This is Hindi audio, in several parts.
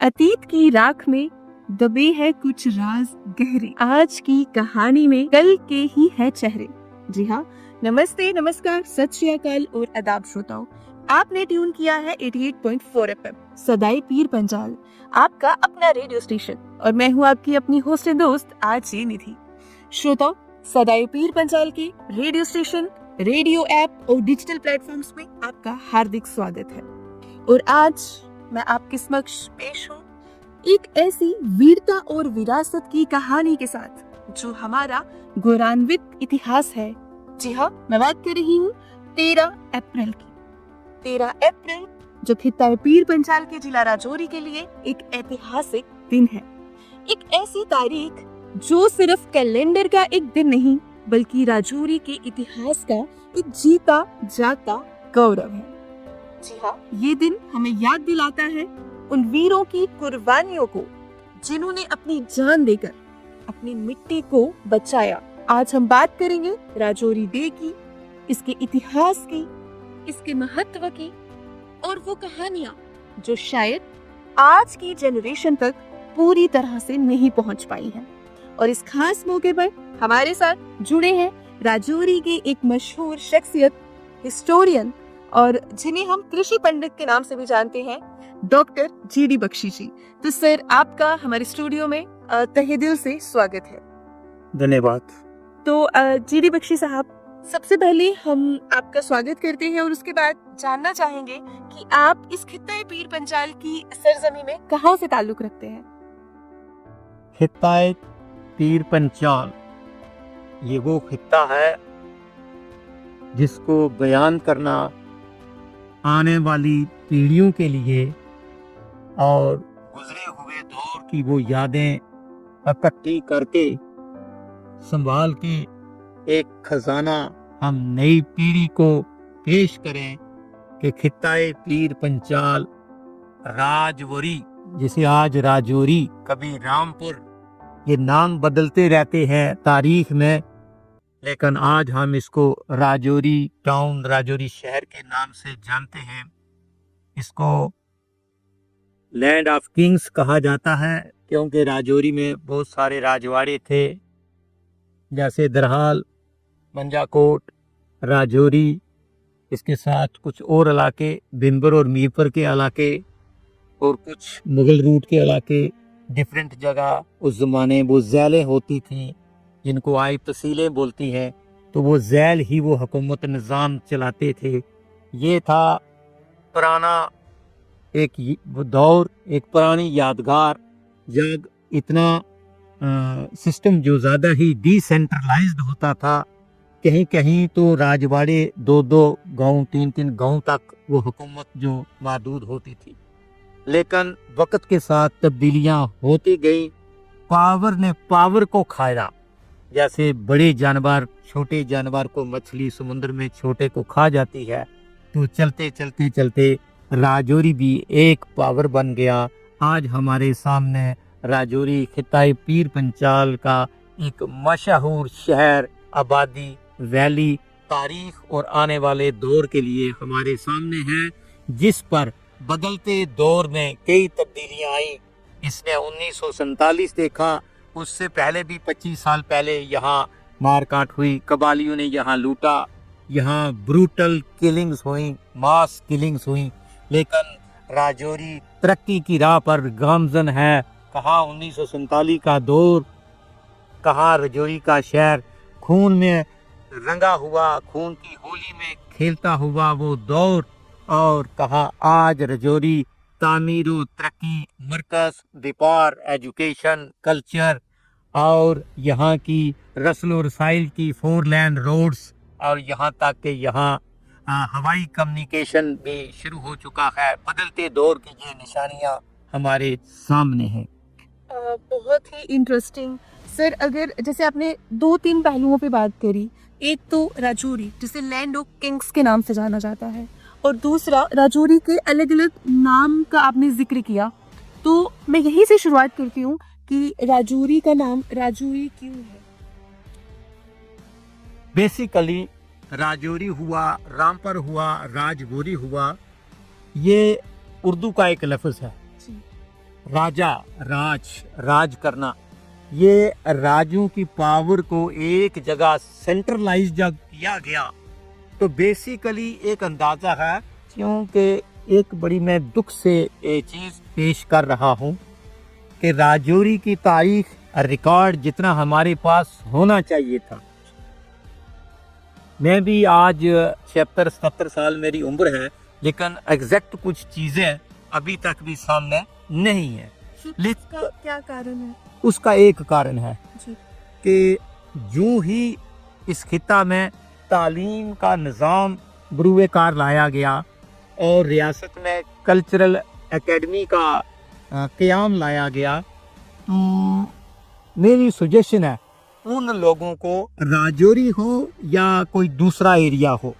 अतीत की राख में दबे हैं कुछ राज गहरे। आज की कहानी में कल के ही है चेहरे। जी हाँ, नमस्ते, नमस्कार, सत श्री अकाल और आदाब श्रोताओं। आपने ट्यून किया है 88.4 एफएम सदाई पीर पंजाल, आपका अपना रेडियो स्टेशन, और मैं हूँ आपकी अपनी होस्ट एंड दोस्त आरजे निधि। श्रोताओं, सदाई पीर पंजाल के रेडियो स्टेशन, रेडियो ऐप और डिजिटल प्लेटफॉर्म्स में आपका हार्दिक स्वागत है। और आज मैं आपके समक्ष पेश हूँ एक ऐसी वीरता और विरासत की कहानी के साथ जो हमारा गौरवान्वित इतिहास है। जी हाँ, मैं बात कर रही हूँ 13 अप्रैल की। 13 अप्रैल जो खित्ता पीर पंजाल के जिला राजौरी के लिए एक ऐतिहासिक दिन है। एक ऐसी तारीख जो सिर्फ कैलेंडर का एक दिन नहीं बल्कि राजौरी के इतिहास का एक जीता जागता गौरव है। जी हाँ, ये दिन हमें याद दिलाता है उन वीरों की कुर्बानियों को जिन्होंने अपनी जान देकर अपनी मिट्टी को बचाया। आज हम बात करेंगे राजौरी डे की, इसके इतिहास की, इसके महत्व की और वो कहानियां जो शायद आज की जनरेशन तक पूरी तरह से नहीं पहुंच पाई हैं। और इस खास मौके पर हमारे साथ जुड़े हैं राजौरी के एक मशहूर शख्सियत, हिस्टोरियन और जिन्हें हम कृषि पंडित के नाम से भी जानते हैं, डॉक्टर जीडी बख्शी जी। तो सर, आपका हमारे स्टूडियो में तहे दिल से स्वागत है। धन्यवाद। तो जीडी बख्शी साहब, सबसे पहले हम आपका स्वागत करते हैं और उसके बाद जानना चाहेंगे कि आप इस खित्ता पीर पंजाल की सरजमी में कहाँ से ताल्लुक रखते हैं। खित्ता पीर पंजाल ये वो खित्ता है जिसको बयान करना आने वाली पीढ़ियों के लिए और गुजरे हुए दौर की वो यादें इकट्ठी करके संभाल के एक खजाना हम नई पीढ़ी को पेश करें कि खित्ता पीर पंजाल राजौरी, जिसे आज राजौरी, कभी रामपुर, ये नाम बदलते रहते हैं तारीख में, लेकिन आज हम इसको राजौरी टाउन, राजौरी शहर के नाम से जानते हैं। इसको लैंड ऑफ किंग्स कहा जाता है क्योंकि राजौरी में बहुत सारे राजवाड़े थे, जैसे दरहाल, मंजाकोट, राजौरी, इसके साथ कुछ और इलाके, बिंबर और मीरपुर के इलाके और कुछ मुगल रूट के इलाके, डिफरेंट जगह उस ज़माने वो ज़ैलें होती थी जिनको आई तहसीलें बोलती हैं, तो वो ज़ैल ही वो हुकूमत निज़ाम चलाते थे। ये था पुराना एक दौर, एक पुरानी यादगार जब इतना सिस्टम जो ज़्यादा ही डिसेंट्रलाइज्ड होता था। कहीं कहीं तो राजवाड़े 2-2 गांव, 3-3 गांव तक वो हुकूमत जो मौजूद होती थी, लेकिन वक्त के साथ तब्दीलियां होती गई। पावर ने पावर को खाया, जैसे बड़े जानवर छोटे जानवर को, मछली समुद्र में छोटे को खा जाती है, तो चलते चलते चलते राजौरी भी एक पावर बन गया। आज हमारे सामने राजौरी खित्ता पीर पंजाल का एक मशहूर शहर, आबादी, वैली, तारीख और आने वाले दौर के लिए हमारे सामने है, जिस पर बदलते दौर में कई तब्दीलियां आई। इसने 1947 देखा, उससे पहले भी 25 साल पहले यहाँ मारकाट हुई, कबालियों ने यहाँ लूटा, यहाँ ब्रूटल किलिंग्स हुई, मास किलिंग्स हुई, लेकिन राजौरी तरक्की की राह पर गामजन है। कहाँ 1947 का दौर, कहाँ राजौरी का शहर खून में रंगा हुआ, खून की होली में खेलता हुआ वो दौर, और कहाँ आज राजौरी तामीर व तरक्की मरकज, व्यापार, एजुकेशन, कल्चर और यहाँ की रस्ल और रसाइल की 4 लेन रोड्स, और यहाँ तक कि यहाँ हवाई कम्युनिकेशन भी शुरू हो चुका है। बदलते दौर की ये निशानियाँ हमारे सामने हैं। बहुत ही इंटरेस्टिंग सर। अगर जैसे आपने 2-3 पहलुओं पे बात करी, एक तो राजौरी जिसे लैंड ऑफ किंग्स के नाम से जाना जाता है, और दूसरा राजौरी के अलग अलग नाम का आपने जिक्र किया, तो मैं यहीं से शुरुआत करती हूँ कि राजौरी का नाम राजौरी क्यों है। बेसिकली राजौरी हुआ, रामपुर हुआ, राजौरी हुआ, ये उर्दू का एक लफ्ज़ है। राजा, राज करना, ये राजों की पावर को एक जगह सेंट्रलाइज जब किया गया तो बेसिकली एक अंदाजा है, क्योंकि एक बड़ी मैं दुख से ये चीज पेश कर रहा हूँ कि राजौरी की तारीख रिकॉर्ड जितना हमारे पास होना चाहिए था, मैं भी आज 76-77 साल मेरी उम्र है, लेकिन एग्जैक्ट कुछ चीजें अभी तक भी सामने नहीं है। इसका क्या कारण है? उसका एक कारण है जी। कि यूं ही इस खिता में तालीम का निज़ाम बरूए कार लाया गया और रियासत में कल्चरल एकेडमी का क़याम लाया गया, तो मेरी सजेशन है उन लोगों को, राजौरी हो या कोई दूसरा एरिया हो,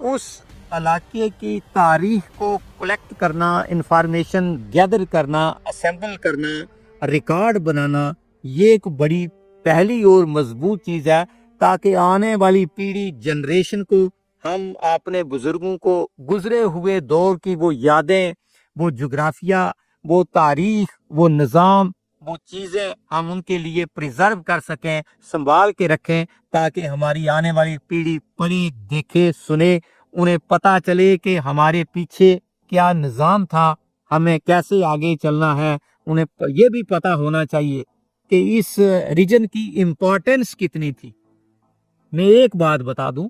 उस इलाके की तारीख को कलेक्ट करना, इंफॉर्मेशन गैदर करना, असेंबल करना, रिकॉर्ड बनाना, ये एक बड़ी पहली और मजबूत चीज़ है, ताकि आने वाली पीढ़ी जनरेशन को हम अपने बुजुर्गों को गुजरे हुए दौर की वो यादें, वो जोग्राफिया, वो तारीख, वो निज़ाम, वो चीज़ें हम उनके लिए प्रिजर्व कर सकें, संभाल के रखें, ताकि हमारी आने वाली पीढ़ी पढ़े, देखे, सुने, उन्हें पता चले कि हमारे पीछे क्या निज़ाम था, हमें कैसे आगे चलना है। उन्हें ये भी पता होना चाहिए कि इस रीजन की इम्पोर्टेंस कितनी थी। मैं एक बात बता दूं,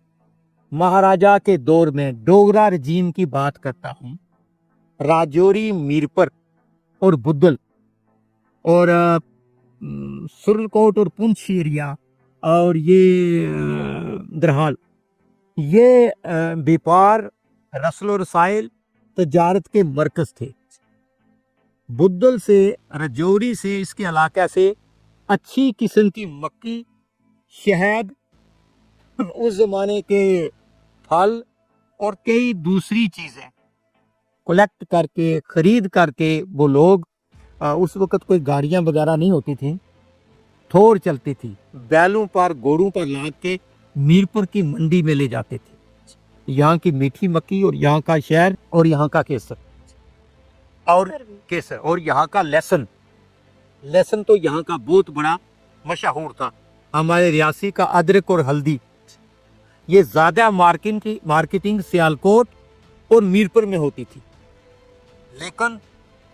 महाराजा के दौर में डोगरा रजीम की बात करता हूं, राजौरी, मीरपुर और बुद्धल और सुरनकोट और पुंछ एरिया और ये दरहाल, ये व्यापार, रस्ल रसाइल, तजारत के मरकज थे। बुद्धल से, राजौरी से, इसके इलाके से अच्छी किस्म की मक्की, शहद, उस जमाने के फल और कई दूसरी चीजें कलेक्ट करके, खरीद करके वो लोग, उस वक्त कोई गाड़ियां वगैरह नहीं होती थी, थोर चलती थी, बैलों पर, घोड़ों पर लाद के मीरपुर की मंडी में ले जाते थे। यहाँ की मीठी मक्की और यहाँ का शहर और यहाँ का केसर और यहाँ का लहसुन तो यहाँ का बहुत बड़ा मशहूर था। हमारे रियासी का अदरक और हल्दी, ये ज्यादा मार्केटिंग सियालकोट और मीरपुर में होती थी। लेकिन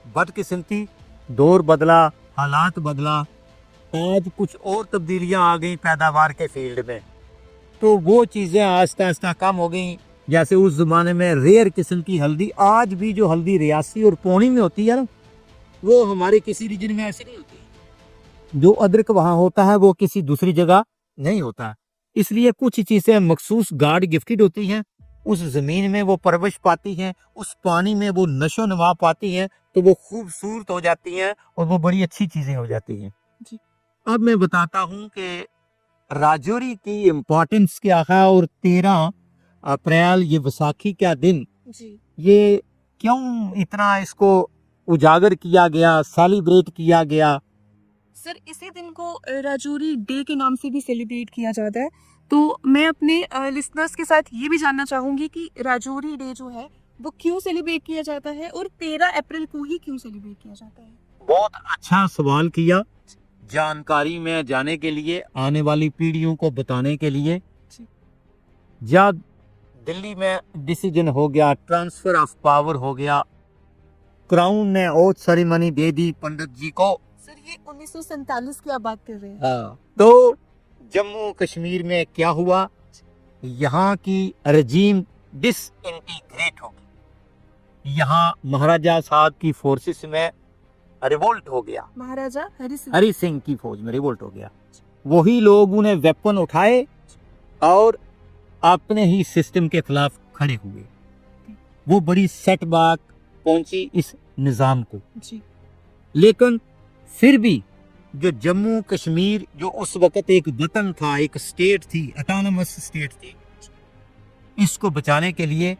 बदकिस्मती, दौर बदला, हालात बदला, आज कुछ और तब्दीलियां आ गई पैदावार के फील्ड में, तो वो चीज़ें आहिस्ता आहिस्ता कम हो गई। जैसे उस ज़माने में रेयर किस्म की हल्दी, आज भी जो हल्दी रियासी और पौनी में होती है ना, वो हमारे किसी रीजन में ऐसी नहीं होती। जो अदरक वहाँ होता है वो किसी दूसरी जगह नहीं होता। इसलिए कुछ चीज़ें मखसूस गॉड गिफ्टेड होती हैं, उस ज़मीन में वो परवरिश पाती हैं, उस पानी में वो नशो नवा पाती हैं, तो वो खूबसूरत हो जाती हैं और वो बड़ी अच्छी चीज़ें हो जाती हैं। जी। अब मैं बताता हूँ कि राजौरी की इम्पोर्टेंस क्या है और 13 अप्रैल ये वैसाखी का दिन, जी। ये क्यों इतना इसको उजागर किया गया, सेलिब्रेट किया गया। सर, इसी दिन को राजौरी डे के नाम से भी सेलिब्रेट किया जाता है। तो मैं अपने लिसनर्स के साथ ये भी जानना चाहूँगी कि राजौरी डे जो है वो क्यों सेलिब्रेट किया जाता है और 13 अप्रैल को ही क्यों सेलिब्रेट किया जाता है? बहुत अच्छा सवाल किया। जानकारी में जाने के लिए, आने वाली पीढ़ियों को बताने के लिए, जब दिल्ली में डिसीजन हो गया, ट्रांसफर ऑफ पावर हो गया, क्राउन ने ओथ सेरेमनी दे दी पंडित जी को। सर, ये 1947 की आप बात कर रहे हैं? हाँ, तो जम्मू कश्मीर में क्या हुआ, यहाँ की रजीम डिसइंटीग्रेट हो गई। यहाँ महाराजा साहब की फोर्सेस में रिवोल्ट हो गया, महाराजा हरि सिंह की फौज में रिवोल्ट हो गया। वही लोग उन्हें वेपन उठाए और अपने ही सिस्टम के खिलाफ खड़े हुए। वो बड़ी सेटबैक पहुंची इस निज़ाम को। जी। लेकिन फिर भी जो जम्मू कश्मीर, जो उस वक्त एक वतन था, एक स्टेट थी, ऑटोनमस स्टेट थी, इसको बचाने के लिए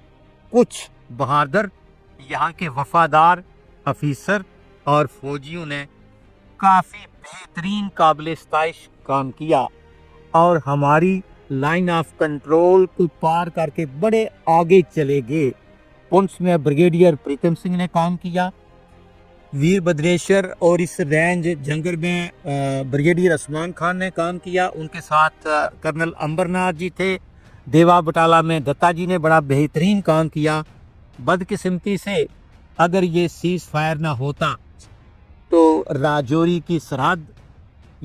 कुछ बहादुर यहाँ के वफादार अफीसर और फौजियों ने काफ़ी बेहतरीन काबिल इस्ताइश काम किया और हमारी लाइन ऑफ कंट्रोल को पार करके बड़े आगे चले गए। पुंछ में ब्रिगेडियर प्रीतम सिंह ने काम किया, वीरभद्रेश्वर और इस रेंज जंगल में ब्रिगेडियर उस्मान खान ने काम किया। उनके साथ कर्नल अंबरनाथ जी थे। देवा बटाला में दत्ता जी ने बड़ा बेहतरीन काम किया। बदकिस्मती से अगर ये सीज फायर ना होता तो राजौरी की सरहद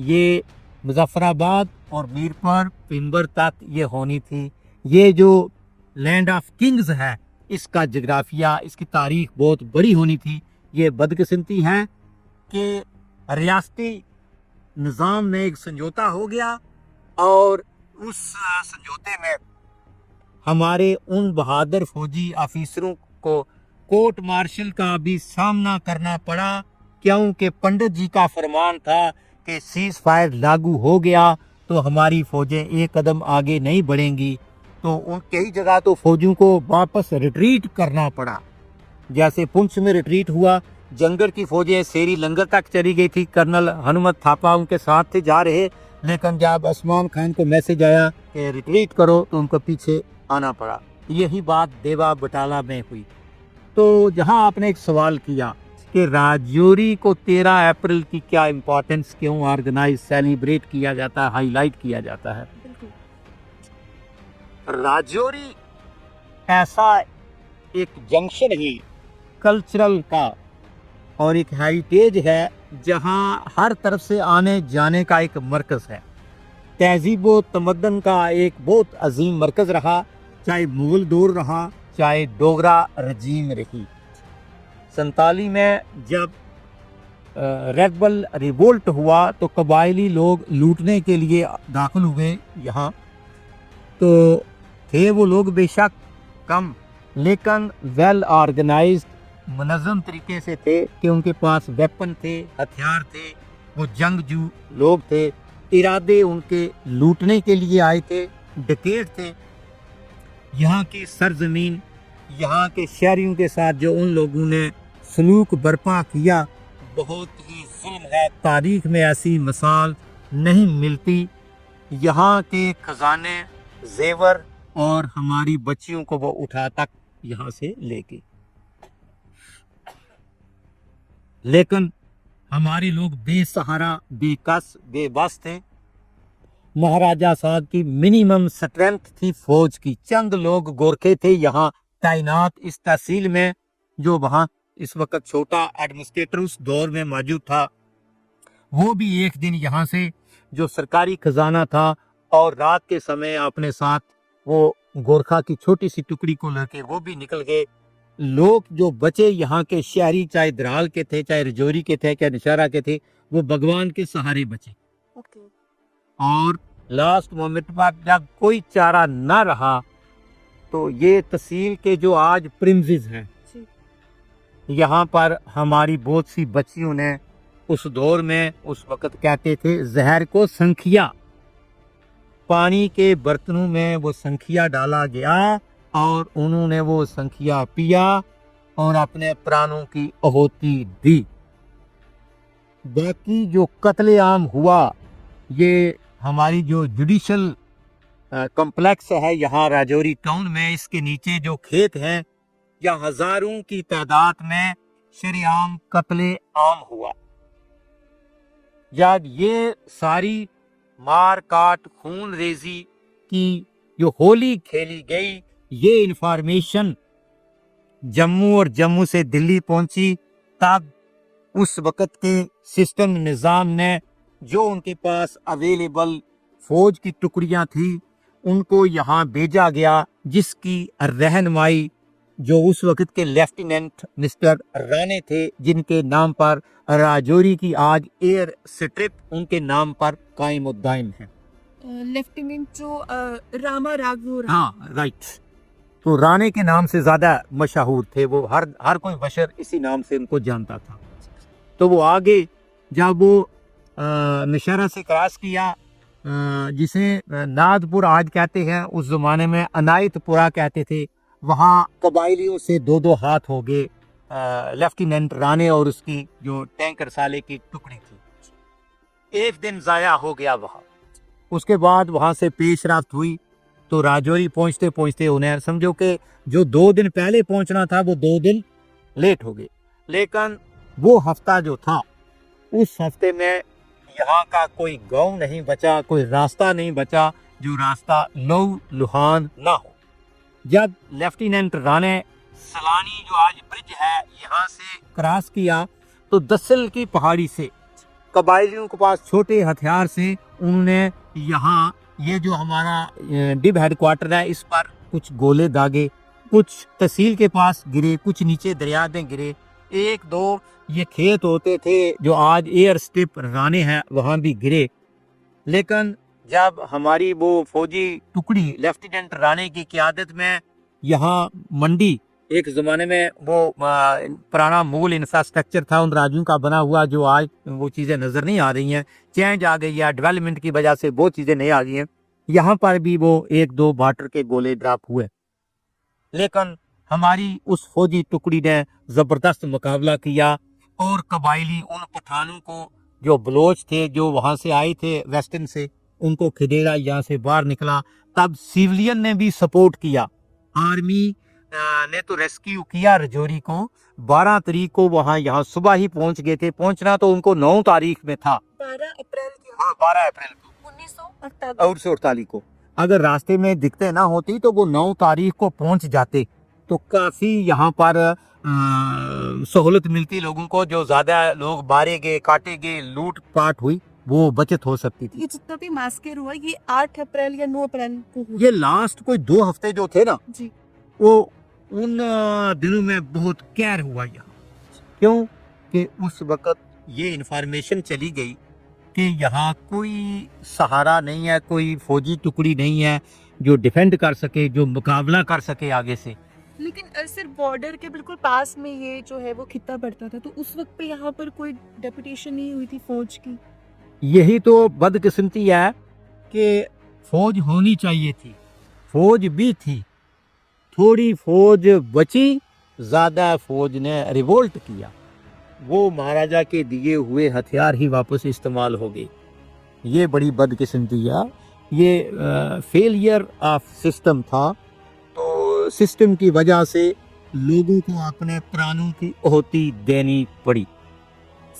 ये मुजफ्फराबाद और मीरपुर पिंबर तक ये होनी थी। ये जो लैंड ऑफ किंग्स है, इसका जोग्राफिया, इसकी तारीख बहुत बड़ी होनी थी। ये बदकिस्मती है कि रियासती निज़ाम में एक समझौता हो गया और उस समझौते में हमारे उन बहादुर फौजी ऑफिसरों को कोर्ट मार्शल का भी सामना करना पड़ा, क्योंकि पंडित जी का फरमान था कि सीज फायर लागू हो गया तो हमारी फौजें एक कदम आगे नहीं बढ़ेंगी। तो उन कई जगह तो फौजियों को वापस रिट्रीट करना पड़ा। जैसे पुंछ में रिट्रीट हुआ, जंगल की फौजें सेरी लंगर तक चली गई थी। कर्नल हनुमत थापा उनके साथ थे, जा रहे, लेकिन जब उस्मान खान को मैसेज आया कि रिट्रीट करो तो उनको पीछे आना पड़ा। यही बात देवा बटाला में हुई। तो जहां आपने एक सवाल किया कि राजौरी को 13 अप्रैल की क्या इम्पोर्टेंस, क्यों ऑर्गेनाइज सेलिब्रेट किया जाता है, हाईलाइट किया जाता है। राजौरी ऐसा एक जंक्शन है कल्चरल का और एक हेरिटेज है जहां हर तरफ से आने जाने का एक मरकज़ है। तहजीब व तमद्दन का एक बहुत अजीम मरकज़ रहा, चाहे मुगल दौर रहा, चाहे डोगरा रजीम रही। 47 में जब रेबल रिवोल्ट हुआ तो कबायली लोग लूटने के लिए दाखिल हुए यहाँ। तो थे वो लोग बेशक कम, लेकिन वेल ऑर्गेनाइज्ड, मुनज़्ज़म तरीके से थे कि उनके पास वेपन थे, हथियार थे, वो जंगजू लोग थे। इरादे उनके लूटने के लिए आए थे, डकैत थे। यहाँ की सरजमीन, यहाँ के शहरियों के साथ जो उन लोगों ने सलूक बर्पा किया, बहुत ही जुल्म है। तारीख में ऐसी मिसाल नहीं मिलती। यहाँ के खजाने, जेवर और हमारी बच्चियों को वो उठा तक यहाँ से लेके, लेकिन हमारे लोग बेसहारा, बेकस, बेबस थे। महाराजा साहब की मिनिमम स्ट्रेंथ थी फौज की। चंद लोग गोरखे थे यहाँ तैनात इस तहसील में, जो वहाँ इस वक्त छोटा एडमिनिस्ट्रेटर उस दौर में मौजूद था। वो भी एक दिन यहाँ से जो सरकारी खजाना था और रात के समय अपने साथ वो गोरखा की छोटी सी टुकड़ी को लेके वो भी निकल गए। लोग जो बचे यहाँ के शहरी, चाहे द्राल के थे, चाहे रजौरी के थे, चाहे नशारा के थे, वो भगवान के सहारे बचे। और लास्ट मोमेंट पर जब कोई चारा ना रहा तो ये तहसील के जो आज प्रिंसेस हैं, यहाँ पर हमारी बहुत सी बच्चियों ने उस दौर में, उस वक्त कहते थे जहर को संखिया, पानी के बर्तनों में वो संखिया डाला गया और उन्होंने वो संखिया पिया और अपने प्राणों की आहुति दी। बाकी जो कत्लेआम हुआ, ये हमारी जो जुडिशल कॉम्प्लेक्स है यहाँ राजौरी टाउन में, इसके नीचे जो खेत हैं, या हजारों की तादाद में शरेआम कत्लेआम हुआ। जब ये सारी मार काट, खून रेजी की जो होली खेली गई, ये इंफॉर्मेशन जम्मू और जम्मू से दिल्ली पहुंची, तब उस वक्त के सिस्टम निज़ाम ने जो उनके पास अवेलेबल फौज की टुकड़ियां थी उनको यहाँ भेजा गया, जिसकी रहनुमाई जो उस वक्त के लेफ्टिनेंट मिस्टर राणे थे, जिनके नाम पर राजौरी की आज एयर स्ट्रिप उनके नाम पर कायम दायम है। लेफ्टिनेंट जो रामा राघव, हाँ राइट, तो राणे के नाम से ज़्यादा मशहूर थे वो, हर कोई बशर इसी नाम से उनको जानता था। तो वो आगे जब वो नशारा से क्रॉस किया, जिसे नादपुर आज कहते हैं, उस ज़माने में अनायतपुरा कहते थे, वहाँ कबायलियों से दो दो हाथ हो गए लेफ्टिनेंट राणे और उसकी जो टैंकर साले की टुकड़ी थी। एक दिन ज़ाया हो गया वहाँ। उसके बाद वहाँ से पेशरफ्त हुई तो राजौरी पहुँचते पहुँचते उन्हें समझो कि जो 2 दिन पहले पहुँचना था वो 2 दिन लेट हो गए। लेकिन वो हफ्ता जो था, उस हफ्ते में यहाँ का कोई गांव नहीं बचा, कोई रास्ता नहीं बचा जो रास्ता लहू लुहान ना हो। जब लेफ्टिनेंट राणे सलानी जो आज ब्रिज है यहाँ से क्रॉस किया तो दसल की पहाड़ी से कबायलियों के पास छोटे हथियार से उन्होंने यहाँ ये जो हमारा डिब हेडक्वार्टर है इस पर कुछ गोले दागे, कुछ तहसील के पास गिरे, कुछ नीचे दरिया में गिरे, एक दो ये खेत होते थे जो आज एयर स्ट्रिप राणे हैं वहाँ भी गिरे। लेकिन जब हमारी वो फौजी टुकड़ी लेफ्टिनेंट राणे की क़यादत में यहाँ मंडी, एक ज़माने में वो पुराना मुगल इंफ्रास्ट्रक्चर था उन राजों का बना हुआ, जो आज वो चीज़ें नज़र नहीं आ रही हैं, चेंज आ गई है, डेवलपमेंट की वजह से वो चीज़ें नहीं आ गई हैं। यहाँ पर भी वो एक दो बाटर के गोले ड्रॉप हुए, लेकिन हमारी उस फौजी टुकड़ी ने ज़बरदस्त मुकाबला किया और कबायली उन पठानों को जो बलोच थे जो वहाँ से आए थे वेस्टर्न से, उनको खदेड़ा, यहाँ से बाहर निकला। तब सिविलियन ने भी सपोर्ट किया, आर्मी ने तो रेस्क्यू किया रजौरी को। 12 तारीख को वहाँ यहाँ सुबह ही पहुँच गए थे, पहुँचना तो उनको 9 तारीख में था, 12 अप्रैल हाँ 12 अप्रैल को 1948 को। अगर रास्ते में दिक्कतें ना होती तो वो 9 तारीख को पहुँच जाते, तो काफ़ी यहाँ पर सहूलत मिलती लोगों को। जो ज़्यादा लोग मारे गए, काटे गए, लूट पाट हुई, वो बचत हो सकती थी। ये जितना भी मैस्कर हुआ ये 8 अप्रैल या 9 अप्रैल को हुआ। ये लास्ट कोई 2 हफ्ते जो थे ना जी, वो उन दिनों में बहुत कहर हुआ यहाँ। क्यों कि उस वक़्त ये इन्फॉर्मेशन चली गई कि यहाँ कोई सहारा नहीं है, कोई फौजी टुकड़ी नहीं है जो डिफेंड कर सके, जो मुकाबला कर सके आगे से। लेकिन सिर्फ बॉर्डर के बिल्कुल पास में ये जो है वो खिता पड़ता था, तो उस वक्त पे यहाँ पर कोई डेपुटेशन नहीं हुई थी फौज की। यही तो बदकिस्मती है कि फौज होनी चाहिए थी, फौज भी थी, थोड़ी फौज बची, ज़्यादा फौज ने रिवोल्ट किया, वो महाराजा के दिए हुए हथियार ही वापस इस्तेमाल हो गए। ये बड़ी बदकिस्मती है, ये फेलियर ऑफ सिस्टम था। तो सिस्टम की वजह से लोगों को अपने प्राणों की आहुति देनी पड़ी।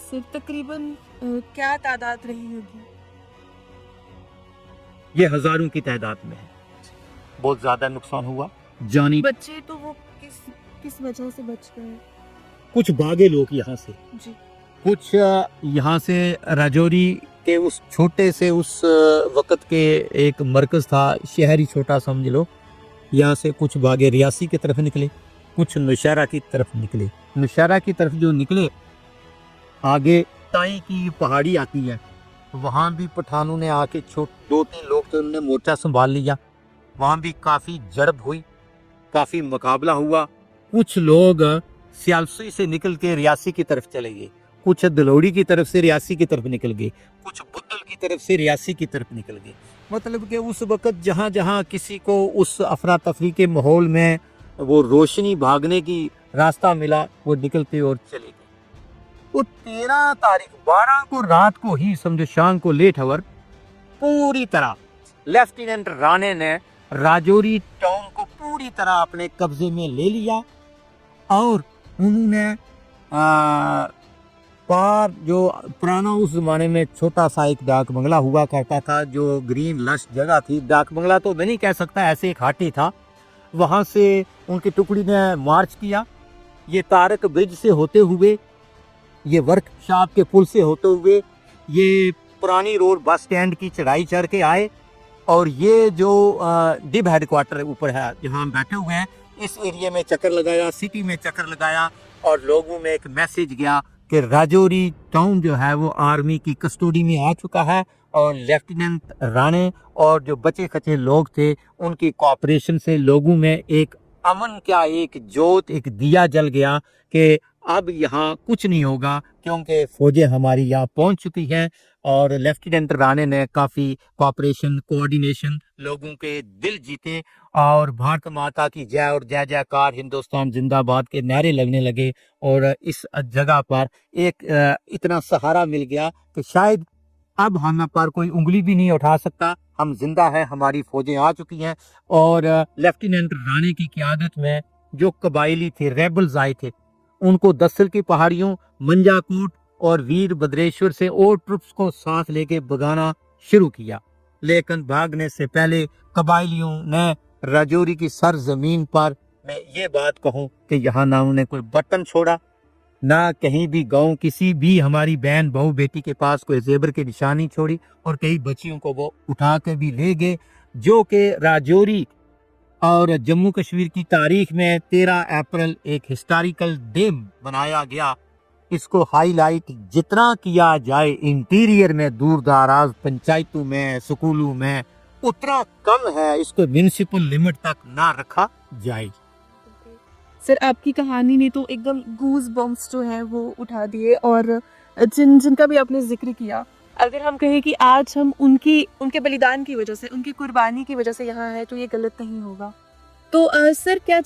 सिर्फ तकरीबन क्या तादाद रही होगी? ये हजारों की तादाद में है, बहुत ज्यादा नुकसान हुआ जानी। बच्चे तो वो किस वजह से बच गए? कुछ भागे लोग यहाँ से, जी, कुछ यहाँ से राजौरी के उस छोटे से उस वक़्त के एक मरकज़ था, शहरी छोटा समझ लो, यहाँ से कुछ भागे रियासी की तरफ निकले, कुछ नौशहरा की तरफ निकले। नौशहरा की तरफ जो निकले, आगे ताई की पहाड़ी आती है, वहाँ भी पठानों ने आके 2-3 लोग थे, उन्होंने मोर्चा संभाल लिया, वहाँ भी काफ़ी झड़प हुई, काफ़ी मुकाबला हुआ। कुछ लोग सियालसी से निकल के रियासी की तरफ चले गए, कुछ दलौड़ी की तरफ से रियासी की तरफ निकल गए, कुछ बुद्धल की तरफ से रियासी की तरफ निकल गए। मतलब कि उस वक़्त जहाँ जहाँ किसी को उस अफरा तफरी के माहौल में वो रोशनी भागने की रास्ता मिला, वो निकलते और चले गए। तो 13 तारीख 12 को रात को ही समझो शाम को लेट आवर पूरी तरह लेफ्टिनेंट राणे ने राजौरी टाउन को पूरी तरह अपने कब्जे में ले लिया और उन्होंने पार जो पुराना उस ज़माने में छोटा सा एक डाक बंगला हुआ करता था, जो ग्रीन लश जगह थी, डाक बंगला तो मैं नहीं कह सकता, ऐसे एक हाटी था, वहाँ से उनकी टुकड़ी ने मार्च किया। ये तारक ब्रिज से होते हुए, ये वर्कशॉप के पुल से होते हुए, ये पुरानी रोड बस स्टैंड की चढ़ाई चढ़ के आए और ये जो डिब हेडक्वार्टर ऊपर है जहाँ हम बैठे हुए हैं, इस एरिया में चक्कर लगाया, सिटी में चक्कर लगाया और लोगों में एक मैसेज गया कि राजौरी टाउन जो है वो आर्मी की कस्टडी में आ चुका है और लेफ्टिनेंट राणे और जो बचे खचे लोग थे उनकी कोऑपरेशन से लोगों में एक अमन क्या, एक जोत, एक दिया जल गया कि अब यहाँ कुछ नहीं होगा क्योंकि फौजें हमारी यहाँ पहुँच चुकी हैं। और लेफ्टिनेंट राणे ने काफ़ी कोऑपरेशन, कोऑर्डिनेशन, लोगों के दिल जीते और भारत माता की जय और जय जयकार, हिंदुस्तान जिंदाबाद के नारे लगने लगे और इस जगह पर एक इतना सहारा मिल गया कि शायद अब हम पर कोई उंगली भी नहीं उठा सकता, हम जिंदा हैं, हमारी फौजें आ चुकी हैं। और लेफ्टिनेंट राणे की क़यादत में जो कबायली थे, रेबल्स आए थे, उनको दसल की पहाड़ियों, मंजाकोट और वीर भद्रेश्वर से और ट्रुप्स को साथ लेके भगाना शुरू किया। लेकिन भागने से पहले कबायलियों ने राजौरी की सरजमीन पर, मैं ये बात कहूं कि यहाँ ना उन्हें कोई बटन छोड़ा, ना कहीं भी गाँव किसी भी हमारी बहन बहू बेटी के पास कोई जेबर की निशानी छोड़ी, और कई बच्चियों को वो उठा के भी ले गए, जो कि राजौरी और जम्मू कश्मीर की तारीख में 13 अप्रैल एक हिस्टोरिकल डे बनाया गया। इसको हाईलाइट जितना किया जाए इंटीरियर में, दूर दराज पंचायतों में, स्कूलों में, उतना कम है, इसको म्युनिसिपल लिमिट तक ना रखा जाए। सर, आपकी कहानी ने तो एकदम गूज बम्प्स जो है वो उठा दिए, और जिनका भी आपने जिक्र किया, अगर हम कहें कि आज हम उनके बलिदान की वजह से, उनकी कुर्बानी की वजह से यहाँ है, तो ये गलत नहीं होगा। तो सर, क्या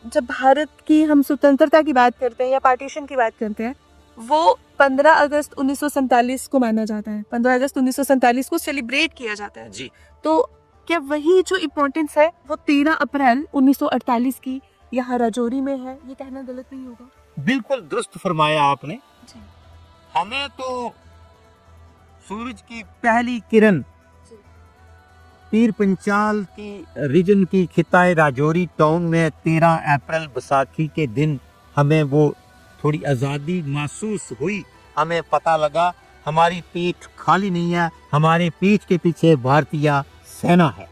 जब भारत की हम स्वतंत्रता की बात करते हैं या पार्टीशन की बात करते हैं, वो 15 अगस्त 1947 को माना जाता है, 15 अगस्त 1947 को सेलिब्रेट किया जाता है जी। तो क्या वही जो इम्पोर्टेंस है वो 13 अप्रैल 1948 की यहाँ राजौरी में है, ये कहना गलत नहीं होगा? बिल्कुल दुरुस्त फरमाया आपने। जी। हमें तो सूरज की पहली किरण पीर पंचाल की रीजन की खिताए राजौरी टाउन में 13 अप्रैल बैसाखी के दिन हमें वो थोड़ी आज़ादी महसूस हुई। हमें पता लगा हमारी पीठ खाली नहीं है, हमारे पीठ के पीछे भारतीय सेना है,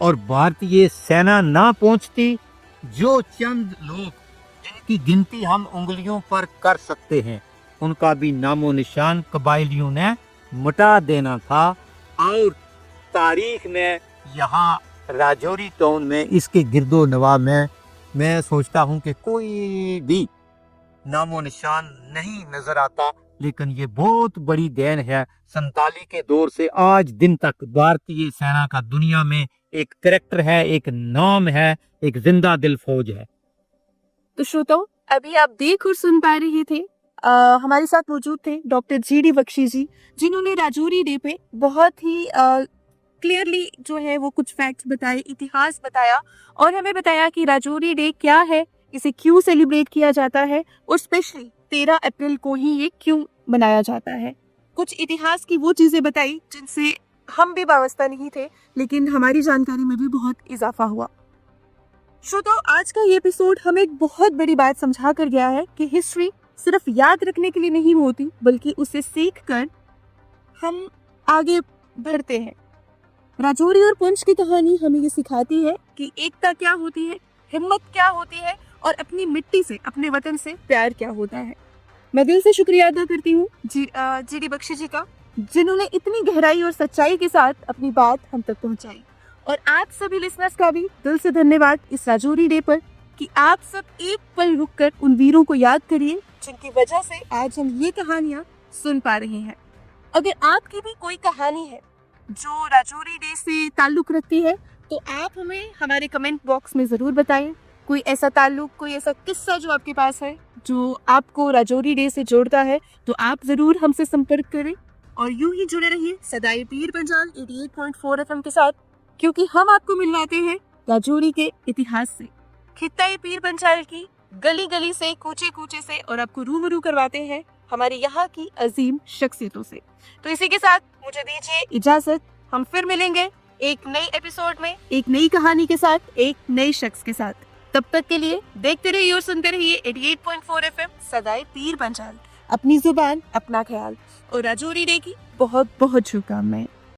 और भारतीय सेना ना पहुंचती, जो चंद लोग जिनकी गिनती हम उंगलियों पर कर सकते हैं, उनका भी नामो निशान कबायलियों ने मिटा देना था। और तारीख में यहाँ राजौरी टाउन में, इसके गिरदो नवा में, मैं सोचता हूँ कि कोई भी नामो निशान नहीं नजर आता। लेकिन ये बहुत बड़ी देन है, 47 के दौर से आज दिन तक भारतीय सेना का दुनिया में एक करैक्टर है, एक नाम है, एक जिंदा दिल फौज है। तो श्रोताओ, अभी आप देख और सुन पा रहे थे, हमारे साथ मौजूद थे डॉक्टर GD बख्शी जी, जिन्होंने राजौरी डे पे बहुत ही क्लियरली जो है वो कुछ फैक्ट्स बताए, इतिहास बताया, और हमें बताया कि राजौरी डे क्या है, इसे क्यों सेलिब्रेट किया जाता है, और स्पेशली 13 अप्रैल को ही ये क्यों मनाया जाता है। कुछ इतिहास की वो चीजें बताई जिनसे हम भी वाबस्ता नहीं थे, लेकिन हमारी जानकारी में भी बहुत इजाफा हुआ। श्रोताओ, आज का ये एपिसोड हमें एक बहुत बड़ी बात समझा कर गया है कि हिस्ट्री सिर्फ याद रखने के लिए नहीं होती, बल्कि उसे सीख कर हम आगे बढ़ते हैं। राजौरी और पुंछ की कहानी हमें ये सिखाती है कि एकता क्या होती है, हिम्मत क्या होती है, और अपनी मिट्टी से, अपने वतन से प्यार क्या होता है। मैं दिल से शुक्रिया अदा करती हूँ GD बख्शी जी का, जिन्होंने इतनी गहराई और सच्चाई के साथ अपनी बात हम तक पहुँचाई। और आप सभी लिसनर्स का भी दिल से धन्यवाद इस राजौरी डे पर, कि आप सब एक पल रुककर उन वीरों को याद करिए जिनकी वजह से आज हम ये कहानियां सुन पा रहे हैं। अगर आपकी भी कोई कहानी है जो राजौरी डे से ताल्लुक रखती है, तो आप हमें हमारे कमेंट बॉक्स में ज़रूर बताएं। कोई ऐसा ताल्लुक, कोई ऐसा किस्सा जो आपके पास है, जो आपको राजौरी डे से जोड़ता है, तो आप ज़रूर हमसे संपर्क करें। और यूं ही जुड़े रहिए सदाई पीर पंजाल 88.4 FM के साथ, क्योंकि हम आपको मिलवाते हैं राजौरी के इतिहास से, खित्ता पीर पंजाल की गली गली से, कूचे कूचे से, और आपको रूबरू करवाते हैं हमारे यहाँ की अजीम शख्सियतों से। तो इसी के साथ मुझे दीजिए इजाजत, हम फिर मिलेंगे एक नई एपिसोड में, एक नई कहानी के साथ, एक नए शख्स के साथ। तब तक के लिए देखते रहिए और सुनते रहिए 88.4 FM सदाई पीर पंजाल। अपनी जुबान, अपना ख्याल, और राजौरी डे की बहुत बहुत शुभकामनाएं।